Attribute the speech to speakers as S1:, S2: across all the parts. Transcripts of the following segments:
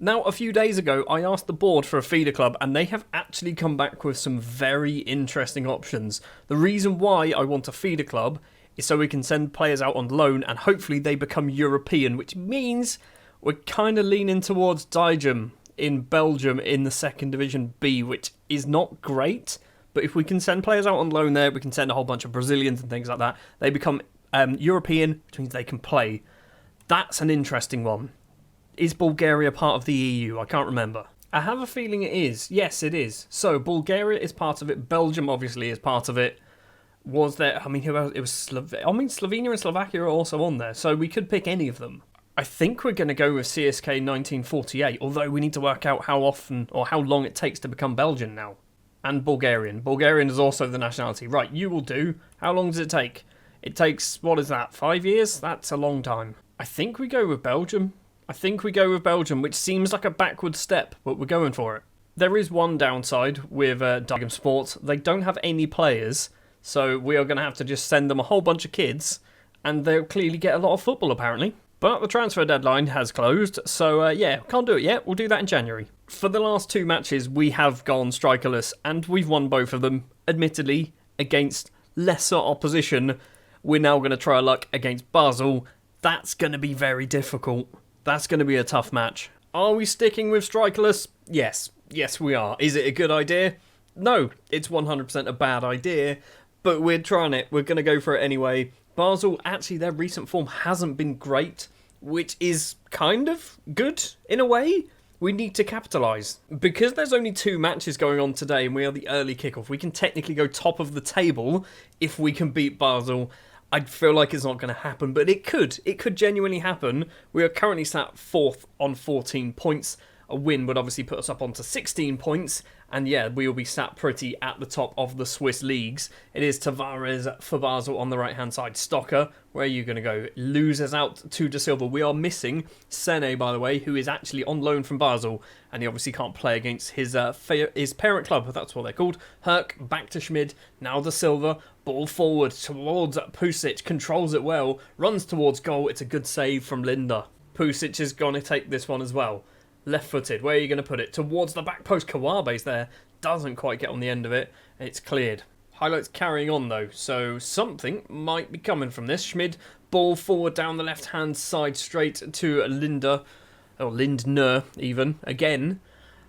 S1: Now, a few days ago, I asked the board for a feeder club, and they have actually come back with some very interesting options. The reason why I want a feeder club is so we can send players out on loan, and hopefully they become European, which means we're kind of leaning towards Dijem in Belgium in the 2nd Division B, which is not great. But if we can send players out on loan there, we can send a whole bunch of Brazilians and things like that. They become European, which means they can play. That's an interesting one. Is Bulgaria part of the EU? I can't remember. I have a feeling it is. Yes, it is. So, Bulgaria is part of it. Belgium, obviously, is part of it. Was there... I mean, who else? It was Slovenia and Slovakia are also on there. So, we could pick any of them. I think we're going to go with CSK 1948, although we need to work out how often or how long it takes to become Belgian now. And Bulgarian. Bulgarian is also the nationality. Right, you will do. How long does it take? It takes, what is that, 5 years? That's a long time. I think we go with Belgium. Which seems like a backward step, but we're going for it. There is one downside with Dijem Sports. They don't have any players, so we are going to have to just send them a whole bunch of kids, and they'll clearly get a lot of football, apparently. But the transfer deadline has closed, so can't do it yet. We'll do that in January. For the last 2 matches, we have gone strikerless, and we've won both of them, admittedly, against lesser opposition. We're now going to try our luck against Basel. That's going to be very difficult. That's going to be a tough match. Are we sticking with strikerless? Yes. Yes, we are. Is it a good idea? No, it's 100% a bad idea, but we're trying it. We're going to go for it anyway. Basel, actually, their recent form hasn't been great, which is kind of good in a way. We need to capitalise. Because there's only 2 matches going on today and we are the early kickoff, we can technically go top of the table if we can beat Basel. I feel like it's not going to happen, but it could. It could genuinely happen. We are currently sat 4th on 14 points. A win would obviously put us up onto 16 points. And yeah, we will be sat pretty at the top of the Swiss leagues. It is Tavares for Basel on the right-hand side. Stocker, where are you going to go? Losers out to De Silva. We are missing Sene, by the way, who is actually on loan from Basel. And he obviously can't play against his parent club. That's what they're called. Herc, back to Schmid. Now De Silva. Ball forward towards Pusic. Controls it well. Runs towards goal. It's a good save from Linda. Pusic is going to take this one as well. Left-footed. Where are you going to put it? Towards the back post. Kawabe's there. Doesn't quite get on the end of it. It's cleared. Highlights carrying on though. So something might be coming from this. Schmid. Ball forward down the left-hand side straight to Linda. Or Lindner even. Again.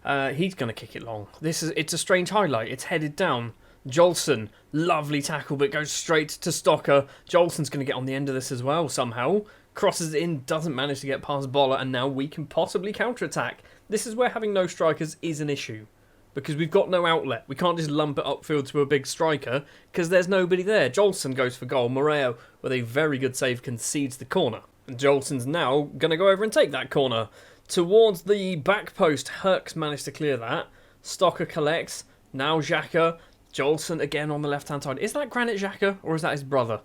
S1: He's going to kick it long. It's a strange highlight. It's headed down. Jolson. Lovely tackle but goes straight to Stocker. Jolson's going to get on the end of this as well somehow. Crosses it in, doesn't manage to get past Boller, and now we can possibly counter-attack. This is where having no strikers is an issue, because we've got no outlet. We can't just lump it upfield to a big striker, because there's nobody there. Jolson goes for goal. Moreo, with a very good save, concedes the corner. And Jolson's now going to go over and take that corner. Towards the back post, Herc's managed to clear that. Stocker collects. Now Xhaka. Jolson again on the left-hand side. Is that Granit Xhaka, or is that his brother?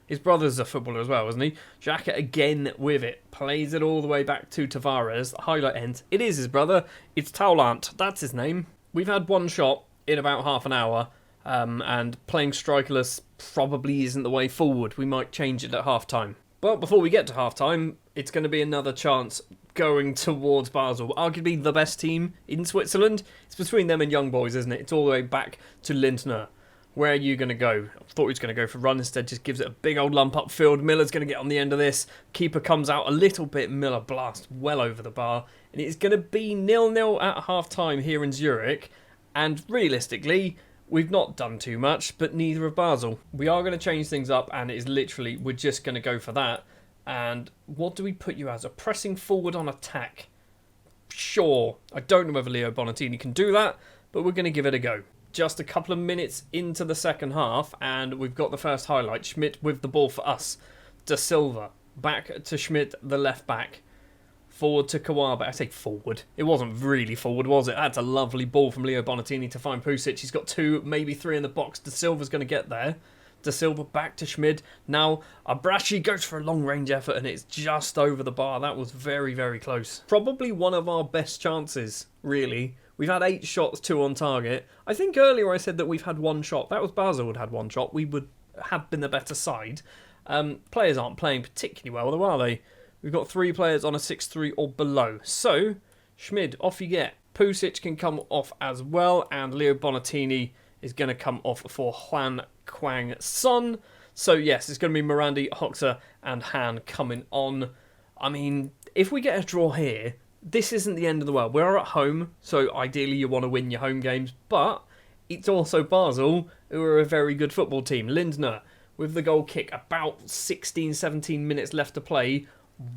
S1: His brother's a footballer as well, isn't he? Xhaka again with it. Plays it all the way back to Tavares. The highlight ends. It is his brother. It's Taulant. That's his name. We've had one shot in about half an hour. And playing strikerless probably isn't the way forward. We might change it at half-time. Well, before we get to half-time, it's going to be another chance going towards Basel. Arguably the best team in Switzerland. It's between them and Young Boys, isn't it? It's all the way back to Lindner. Where are you going to go? I thought he was going to go for run. Instead, just gives it a big old lump upfield. Miller's going to get on the end of this. Keeper comes out a little bit. Miller blasts well over the bar. And it's going to be 0-0 at half-time here in Zurich. And realistically, we've not done too much, but neither have Basel. We are going to change things up, and it is literally, we're just going to go for that. And what do we put you as? A pressing forward on attack. Sure. I don't know whether Leo Bonatini can do that, but we're going to give it a go. Just a couple of minutes into the second half, and we've got the first highlight. Schmidt with the ball for us. De Silva. Back to Schmidt, the left back. Forward to Kawabe. I say forward. It wasn't really forward, was it? That's a lovely ball from Leo Bonatini to find Pusic. He's got 2, maybe 3 in the box. De Silva's going to get there. De Silva back to Schmid. Now Abrashi goes for a long-range effort, and it's just over the bar. That was very, very close. Probably one of our best chances, really. We've had 8 shots, 2 on target. I think earlier I said that we've had 1 shot. That was Basel had had 1 shot. We would have been the better side. Players aren't playing particularly well, though, are they? We've got 3 players on a 6-3 or below. So, Schmid, off you get. Pusic can come off as well, and Leo Bonatini is going to come off for Juan Kwang Son. So yes, it's going to be Morandi, Hoxha and Han coming on. I mean, if we get a draw here, this isn't the end of the world. We're at home, so ideally you want to win your home games, but it's also Basel, who are a very good football team. Lindner, with the goal kick, about 16, 17 minutes left to play.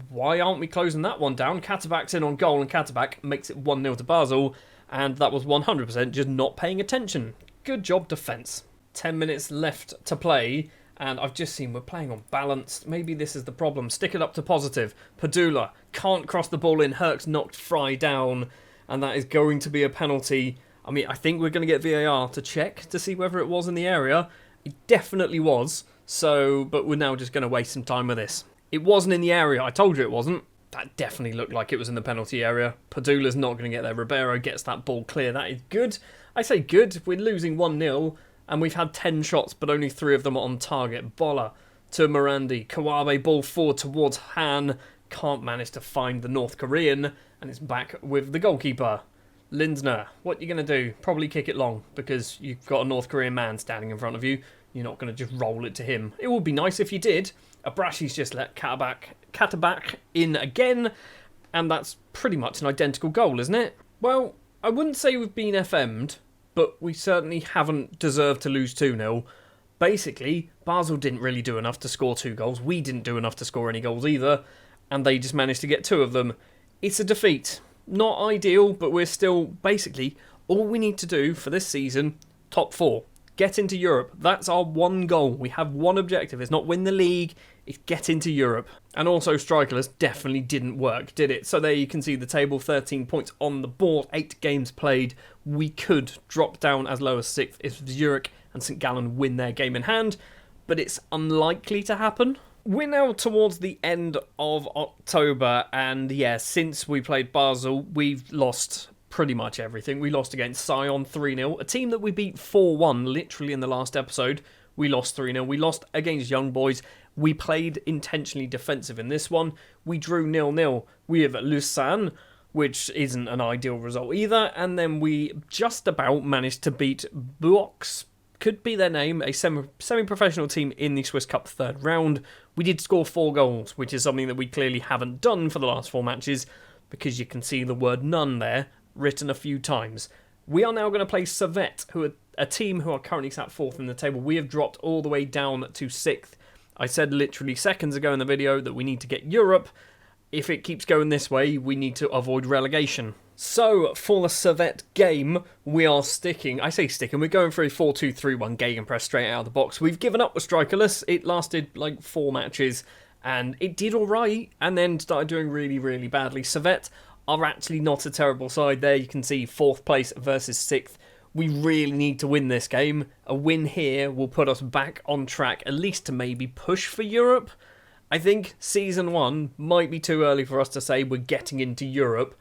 S1: Why aren't we closing that one down? Katabak's in on goal, and Katabak makes it 1-0 to Basel, and that was 100% just not paying attention. Good job, defence. 10 minutes left to play, and I've just seen we're playing on balance. Maybe this is the problem. Stick it up to positive. Padula can't cross the ball in. Herc's knocked Fry down, and that is going to be a penalty. I mean, I think we're going to get VAR to check to see whether it was in the area. It definitely was, but we're now just going to waste some time with this. It wasn't in the area. I told you it wasn't. That definitely looked like it was in the penalty area. Padula's not going to get there. Ribeiro gets that ball clear. That is good. I say good. We're losing 1-0. And we've had 10 shots, but only 3 of them are on target. Bola to Morandi. Kawabe ball forward towards Han. Can't manage to find the North Korean. And it's back with the goalkeeper. Lindner, what are you going to do? Probably kick it long, because you've got a North Korean man standing in front of you. You're not going to just roll it to him. It would be nice if you did. Abrashi's just let Katabak in again. And that's pretty much an identical goal, isn't it? Well, I wouldn't say we've been FM'd, but we certainly haven't deserved to lose 2-0. Basically, Basel didn't really do enough to score 2 goals. We didn't do enough to score any goals either, and they just managed to get 2 of them. It's a defeat. Not ideal, but we're still, basically, all we need to do for this season, top 4. Get into Europe. That's our one goal. We have one objective. It's not win the league, it's get into Europe. And also, strikerless definitely didn't work, did it? So there you can see the table, 13 points on the board, 8 games played. We could drop down as low as 6th if Zurich and St. Gallen win their game in hand, but it's unlikely to happen. We're now towards the end of October, and yeah, since we played Basel, we've lost pretty much everything. We lost against Sion 3-0, a team that we beat 4-1 literally in the last episode. We lost 3-0. We lost against Young Boys. We played intentionally defensive in this one. We drew 0-0 with Lausanne, which isn't an ideal result either. And then we just about managed to beat Buox, could be their name, a semi-professional team in the Swiss Cup 3rd round. We did score 4 goals, which is something that we clearly haven't done for the last 4 matches, because you can see the word none there written a few times. We are now going to play Servette, who are a team who are currently sat 4th in the table. We have dropped all the way down to 6th. I said literally seconds ago in the video that we need to get Europe. If it keeps going this way, we need to avoid relegation. So, for the Servette game, we are sticking. I say sticking, we're going for a 4-2-3-1 gegenpress straight out of the box. We've given up with strikerless. It lasted like 4 matches, and it did alright, and then started doing really, really badly. Servette are actually not a terrible side there. You can see 4th place versus 6th. We really need to win this game. A win here will put us back on track, at least to maybe push for Europe. I think Season 1 might be too early for us to say we're getting into Europe.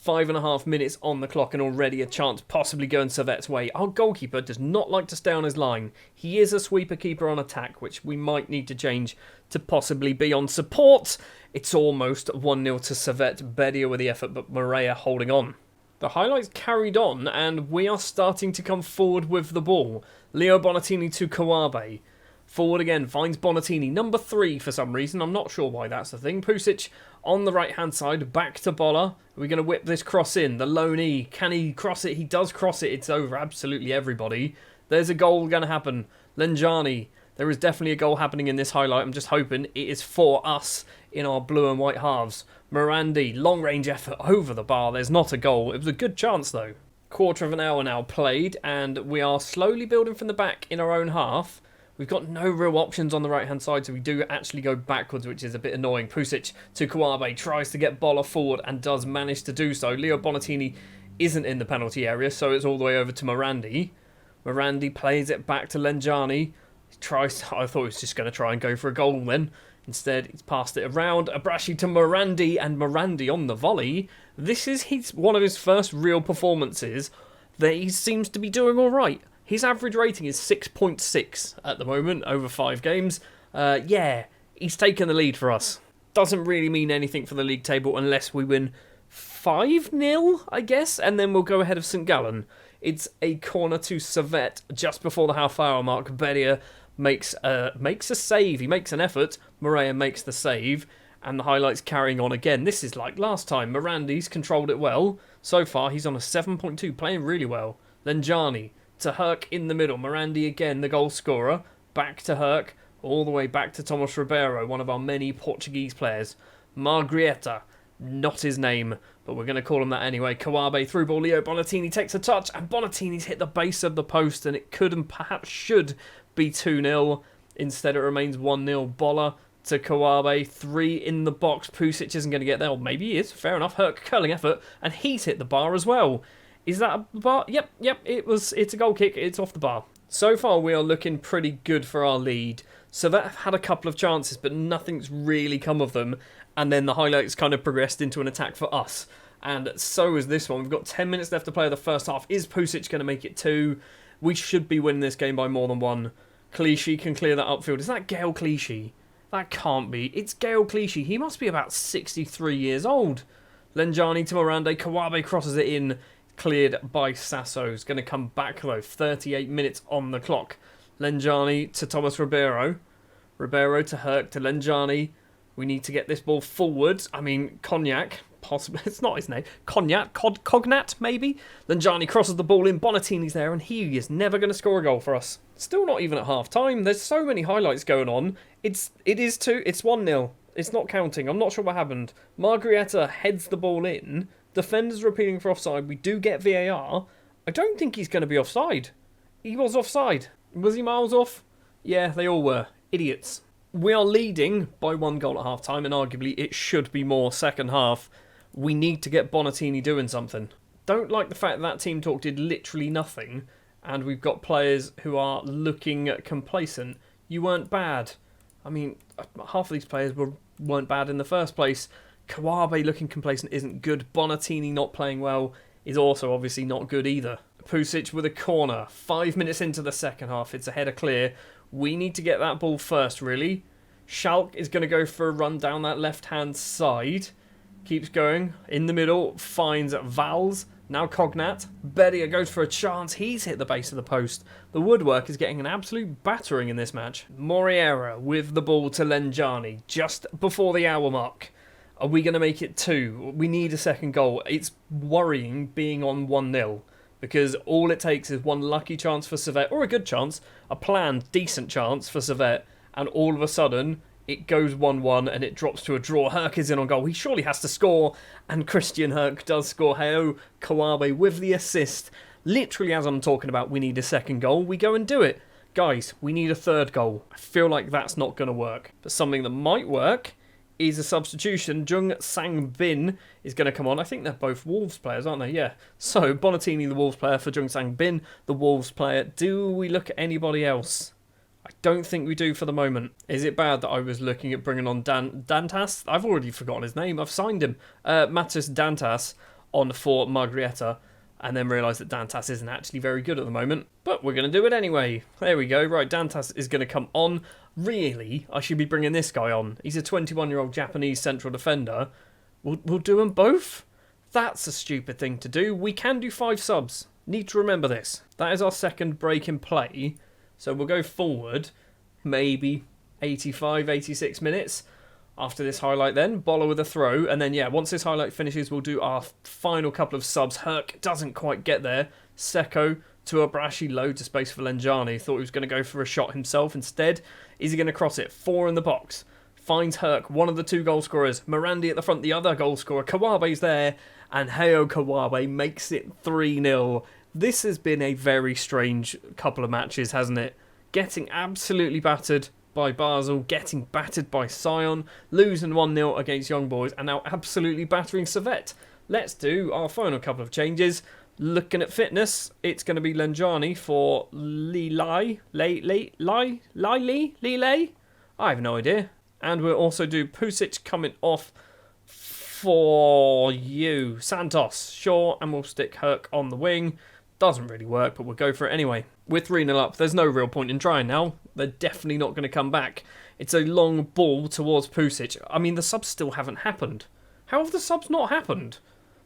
S1: 5.5 minutes on the clock and already a chance possibly going Servette's way. Our goalkeeper does not like to stay on his line. He is a sweeper keeper on attack, which we might need to change to possibly be on support. It's almost 1-0 to Servette. Bedia with the effort, but Morea holding on. The highlights carried on, and we are starting to come forward with the ball. Leo Bonatini to Kawabe. Forward again, finds Bonatini. Number 3 for some reason. I'm not sure why that's the thing. Pusic on the right-hand side. Back to Bola. We're going to whip this cross in. The lone E. Can he cross it? He does cross it. It's over absolutely everybody. There's a goal going to happen. Lenjani. There is definitely a goal happening in this highlight. I'm just hoping it is for us in our blue and white halves. Morandi, long-range effort over the bar. There's not a goal. It was a good chance, though. Quarter of an hour now played, and we are slowly building from the back in our own half. We've got no real options on the right-hand side, so we do actually go backwards, which is a bit annoying. Pusic to Kawabe, tries to get Bola forward and does manage to do so. Leo Bonatini isn't in the penalty area, so it's all the way over to Morandi. Morandi plays it back to Lenjani. I thought he was just going to try and go for a goal then. Instead, he's passed it around. Abrashi to Morandi, and Morandi on the volley. This is one of his first real performances that he seems to be doing all right. His average rating is 6.6 at the moment over 5 games. He's taken the lead for us. Doesn't really mean anything for the league table unless we win 5-0, I guess, and then we'll go ahead of St. Gallen. It's a corner to Servette just before the half-hour mark. Bedia makes a save. He makes an effort. Morea makes the save, and the highlights carrying on again. This is like last time. Mirandi's controlled it well. So far, he's on a 7.2, playing really well. Lenjani to Herc in the middle. Mirandi again, the goal scorer. Back to Herc, all the way back to Tomas Ribeiro, one of our many Portuguese players. Margrieta, not his name, but we're going to call him that anyway. Kawabe through ball. Leo Bonatini takes a touch, and Bonatini's hit the base of the post, and it could and perhaps should be 2-0. Instead, it remains 1-0. Bola to Kawabe, 3 in the box. Pusic isn't going to get there, or maybe he is. Fair enough. Herc curling effort, and he's hit the bar as well. Is that a bar? Yep. It's a goal kick. It's off the bar. So far, we are looking pretty good for our lead. Servette have had a couple of chances, but nothing's really come of them. And then the highlights kind of progressed into an attack for us. And so is this one. We've got 10 minutes left to play of the first half. Is Pusic going to make it 2? We should be winning this game by more than 1. Clichy can clear that upfield. Is that Gael Clichy? That can't be. It's Gael Clichy. He must be about 63 years old. Lenjani to Morande. Kawabe crosses it in. Cleared by Sasso. Is going to come back though. 38 minutes on the clock. Lenjani to Thomas Ribeiro. Ribeiro to Herc to Lenjani. We need to get this ball forward. I mean, Cognac, possibly. It's not his name. Cognac, Cognat, maybe. Lenjani crosses the ball in. Bonatini's there, and he is never going to score a goal for us. Still not even at half time. There's so many highlights going on. It's 1-0. It's not counting. I'm not sure what happened. Margrieta heads the ball in. Defenders are appealing for offside. We do get VAR. I don't think he's going to be offside. He was offside. Was he miles off? Yeah, they all were. Idiots. We are leading by 1 goal at half time, and arguably it should be more second half. We need to get Bonatini doing something. Don't like the fact that team talk did literally nothing, and we've got players who are looking complacent. You weren't bad. I mean, half of these players weren't bad in the first place. Kawabe looking complacent isn't good. Bonatini not playing well is also obviously not good either. Pusic with a corner. 5 minutes into the second half. It's a header clear. We need to get that ball first, really. Schalk is going to go for a run down that left-hand side. Keeps going. In the middle. Finds Valls. Now Cognat. Bedia goes for a chance. He's hit the base of the post. The woodwork is getting an absolute battering in this match. Moriera with the ball to Lenjani. Just before the hour mark. Are we going to make it 2? We need a second goal. It's worrying being on 1-0. Because all it takes is one lucky chance for Servette, or a good chance, a planned, decent chance for Servette, and all of a sudden, it goes 1-1 and it drops to a draw. Herc is in on goal. He surely has to score, and Christian Herc does score. Heo Kawabe with the assist. Literally, as I'm talking about, we need a second goal, we go and do it. Guys, we need a third goal. I feel like that's not going to work. But something that might work is a substitution. Jung Sang Bin is going to come on. I think they're both Wolves players, aren't they? Yeah. So, Bonatini, the Wolves player, for Jung Sang Bin, the Wolves player. Do we look at anybody else? I don't think we do for the moment. Is it bad that I was looking at bringing on Dantas? I've already forgotten his name. I've signed him. Matus Dantas on for Margrieta, and then realised that Dantas isn't actually very good at the moment. But we're going to do it anyway. There we go. Right, Dantas is going to come on. Really, I should be bringing this guy on. He's a 21-year-old Japanese central defender. We'll do them both? That's a stupid thing to do. We can do 5 subs. Need to remember this. That is our second break in play. So we'll go forward, maybe 85, 86 minutes. After this highlight then, Bola with a throw. And then, yeah, once this highlight finishes, we'll do our final couple of subs. Herc doesn't quite get there. Seko to Abrashi, loads of space for Lenjani. Thought he was going to go for a shot himself instead. Is he going to cross it? 4 in the box. Finds Herc, one of the 2 goal scorers. Morandi at the front, the other goal scorer. Kawabe's there. And Heo Kawabe makes it 3-0. This has been a very strange couple of matches, hasn't it? Getting absolutely battered by Basel, getting battered by Sion, losing 1-0 against Young Boys, and now absolutely battering Servette. Let's do our final couple of changes. Looking at fitness, it's going to be Lenjani for Lilai. I have no idea. And we'll also do Pusic coming off for you. Santos, sure, and we'll stick Herc on the wing. Doesn't really work, but we'll go for it anyway. We're 3-0 up. There's no real point in trying now. They're definitely not going to come back. It's a long ball towards Pusic. I mean, the subs still haven't happened. How have the subs not happened?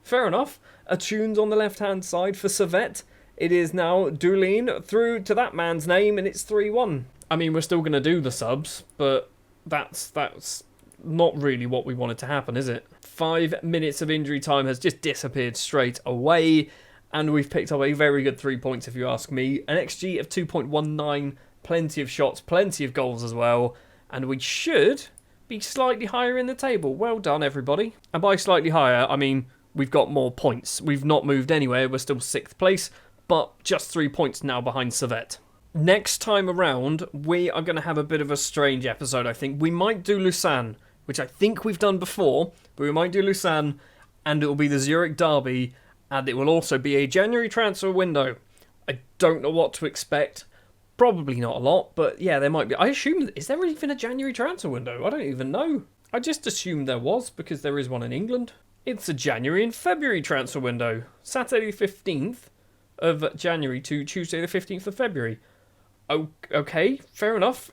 S1: fair enough. A tunes on the left-hand side for Servette. It is now Doulin through to that man's name, and it's 3-1. I mean, we're still going to do the subs, but that's not really what we wanted to happen, is it? 5 minutes of injury time has just disappeared straight away, and we've picked up a very good 3 points, if you ask me. An XG of 2.19, plenty of shots, plenty of goals as well, and we should be slightly higher in the table. Well done, everybody. And by slightly higher, I mean we've got more points. We've not moved anywhere. We're still 6th place, but just 3 points now behind Servette. Next time around, we are going to have a bit of a strange episode, I think. We might do Lausanne, which I think we've done before, but we might do Lausanne, and it will be the Zurich derby, and it will also be a January transfer window. I don't know what to expect. Probably not a lot, but yeah, there might be. I assume, is there even a January transfer window? I don't even know. I just assumed there was, because there is one in England. It's a January and February transfer window. Saturday the 15th of January to Tuesday the 15th of February. Okay, fair enough.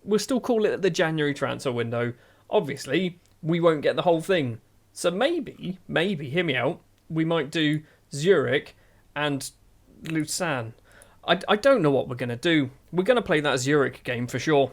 S1: We'll still call it the January transfer window. Obviously, we won't get the whole thing. So maybe, hear me out, we might do Zurich and Lausanne. I don't know what we're going to do. We're going to play that Zurich game for sure.